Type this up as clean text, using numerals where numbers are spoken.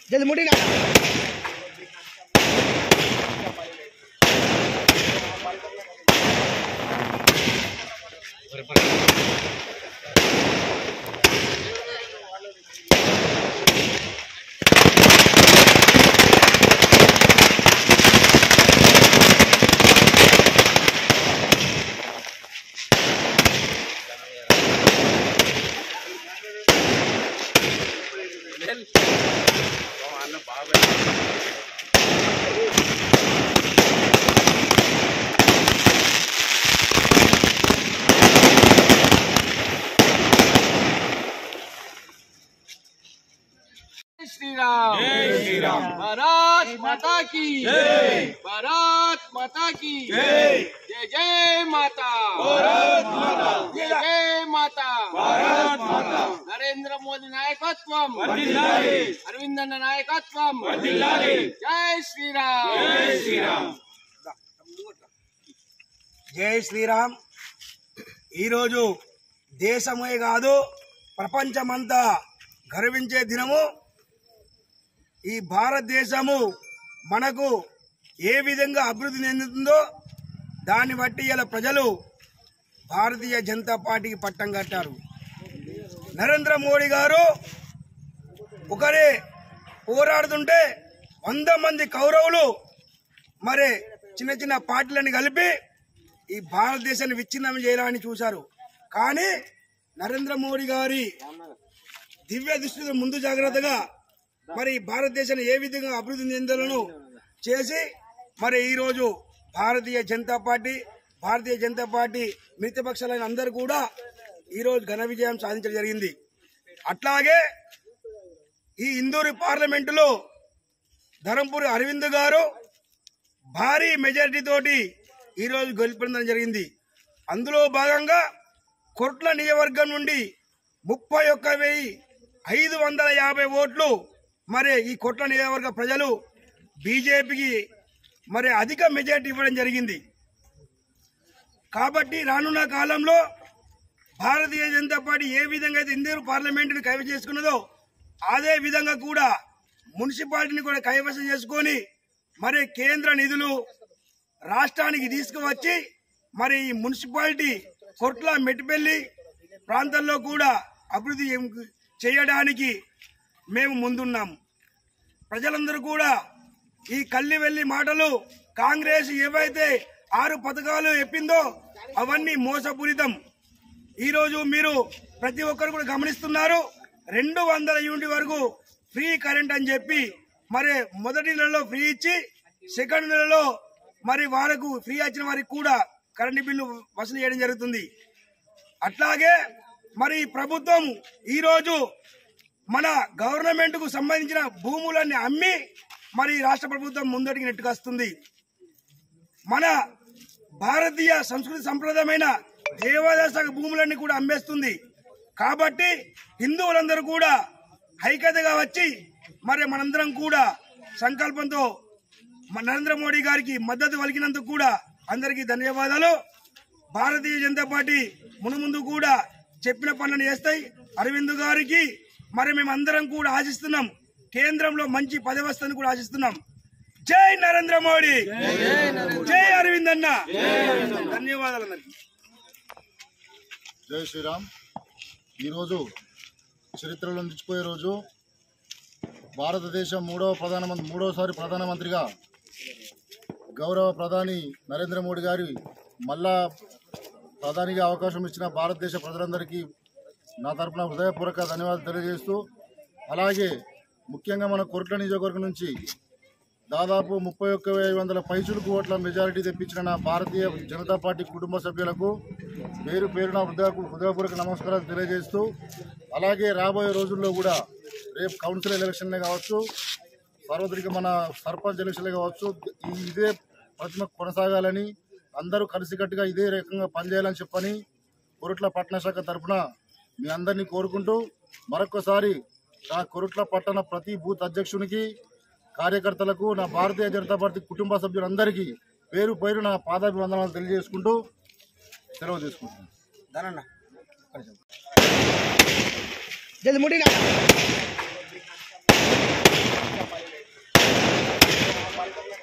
जल्दी मुड़ी ना श्री राम जय श्री राम। भारत माता की जय। भारत माता की जय। जय जय माता भारत माता। जय जय माता भारत माता। नरेंद्र मोदी नायकत्वम वर्धिल्लाలి। अरविंद अन्न नायकत्वम वर्धिल्लाలి। जय श्री राम जय श्री राम। जय श्रीराम। ఈరోజు దేశమే కాదు ప్రపంచమంతా గర్వించే దినము। ఈ భారతదేశము మనకు ఏ విధంగా అభివృద్ధి చెందుతుందో దాన్ని బట్టి ఇలా ప్రజలు భారతీయ జనతా పార్టీకి పట్టం కట్టారు। నరేంద్ర మోడీ గారు ఒకరే పోరాడుతుంటే 100 మంది కౌరవులు మరి చిన్న చిన్న పార్టీలను కలిపి ఈ భారతదేశాన్ని విచ్ఛిన్నం చేయాలని చూశారు। కానీ నరేంద్ర మోడీ గారి దివ్య దృష్టితో ముందు జాగ్రత్తగా మరి భారతదేశాన్ని ఏ విధంగా అభివృద్ధి చెందాలను చేసి మరి ఈ రోజు భారతీయ జనతా పార్టీ మిత్రపక్షాలైన అందరూ కూడా ఈ రోజు ఘన విజయం సాధించడం జరిగింది। అట్లాగే ఈ ఇందూరు పార్లమెంటులో ధర్మపురి అరవింద్ గారు భారీ మెజారిటీ తోటి ఈ రోజు గెలుపొందడం జరిగింది। అందులో భాగంగా కొట్ల నియోజకవర్గం నుండి 31,550 ఓట్లు మరి ఈ కొట్ల నియోజకవర్గ ప్రజలు బీజేపీకి మరి అధిక మెజారిటీ ఇవ్వడం జరిగింది। కాబట్టి రానున్న కాలంలో భారతీయ జనతా పార్టీ ఏ విధంగా అయితే ఇందూరు పార్లమెంటును కైవసం చేసుకున్నదో అదే విధంగా కూడా మున్సిపాలిటీని కూడా కైవసం చేసుకొని మరి కేంద్ర నిధులు రాష్ట్రానికి తీసుకువచ్చి మరి ఈ మున్సిపాలిటీ కొట్ల మెట్టిపల్లి ప్రాంతాల్లో కూడా అభివృద్ధి చేయడానికి మేము ముందున్నాం। ప్రజలందరూ కూడా ఈ కల్లి వెల్లి మాటలు కాంగ్రెస్ ఏవైతే 6 పథకాలు చెప్పిందో అవన్నీ మోసపూరితం। ఈ రోజు మీరు ప్రతి ఒక్కరు కూడా గమనిస్తున్నారు 200 యూనిట్ వరకు ఫ్రీ కరెంట్ అని చెప్పి మరి మొదటి నెలలో ఫ్రీ ఇచ్చి సెకండ్ నెలలో మరి వారికి ఫ్రీ వచ్చిన వారికి కూడా కరెంటు బిల్లు వసూలు చేయడం జరుగుతుంది। అట్లాగే మరి ప్రభుత్వం ఈ రోజు మన గవర్నమెంట్ కు సంబంధించిన భూములన్నీ అమ్మి మరి రాష్ట్ర ప్రభుత్వం ముందటికి నెట్టుకొస్తుంది। మన భారతీయ సంస్కృతి సంప్రదాయమైన దేవాదాయ శాఖ భూములన్నీ కూడా అమ్మేస్తుంది। కాబట్టి హిందువులందరూ కూడా ఐక్యతగా వచ్చి మరి మనందరం కూడా సంకల్పంతో నరేంద్ర మోడీ గారికి మద్దతు పలికినందుకు కూడా అందరికీ ధన్యవాదాలు। భారతీయ జనతా పార్టీ మునుముందు కూడా చెప్పిన పనులను చేస్తాయి। అరవింద్ గారికి మరి మేమందరం కూడా ఆశిస్తున్నాం, కేంద్రంలో మంచి పదవి వస్తుందని కూడా ఆశిస్తున్నాం। జై నరేంద్ర మోడీ, జై అరవింద్ అన్న। ధన్యవాదాలు అందరికీ। జై శ్రీరామ్। చరిత్రలో నిలిచిపోయే రోజు భారతదేశం మూడోసారి ప్రధానమంత్రిగా గౌరవ ప్రధాని నరేంద్ర మోడీ గారి మళ్ళా ప్రధానిగా అవకాశం ఇచ్చిన భారతదేశ ప్రజలందరికీ నా తరపున హృదయపూర్వక ధన్యవాదాలు తెలియజేస్తూ, అలాగే ముఖ్యంగా మన కొట్ల నియోజకవర్గం నుంచి దాదాపు 31,500 పైచులకు ఓట్ల మెజారిటీ తెప్పించిన నా భారతీయ జనతా పార్టీ కుటుంబ సభ్యులకు పేరు పేరున హృదయపూర్వక నమస్కారాలు తెలియజేస్తూ, అలాగే రాబోయే రోజుల్లో కూడా రేపు కౌన్సిల్ ఎలక్షన్లే కావచ్చు, సార్వత్రిక మన సర్పంచ్ ఎలక్షన్లే కావచ్చు, ఇదే ప్రతిమ కొనసాగాలని అందరూ కలిసికట్టుగా ఇదే రకంగా పనిచేయాలని చెప్పని కొరుట్ల పట్టణ శాఖ తరఫున మీ అందరినీ కోరుకుంటూ మరొకసారి నా కొరుట్ల పట్టణ ప్రతి బూత్ అధ్యక్షునికి కార్యకర్తలకు నా భారతీయ జనతా పార్టీ కుటుంబ సభ్యులందరికీ పేరు పేరు నా పాదాభివందనాలు తెలియజేసుకుంటూ సెలవు తీసుకుంటున్నాను। పరిపాలన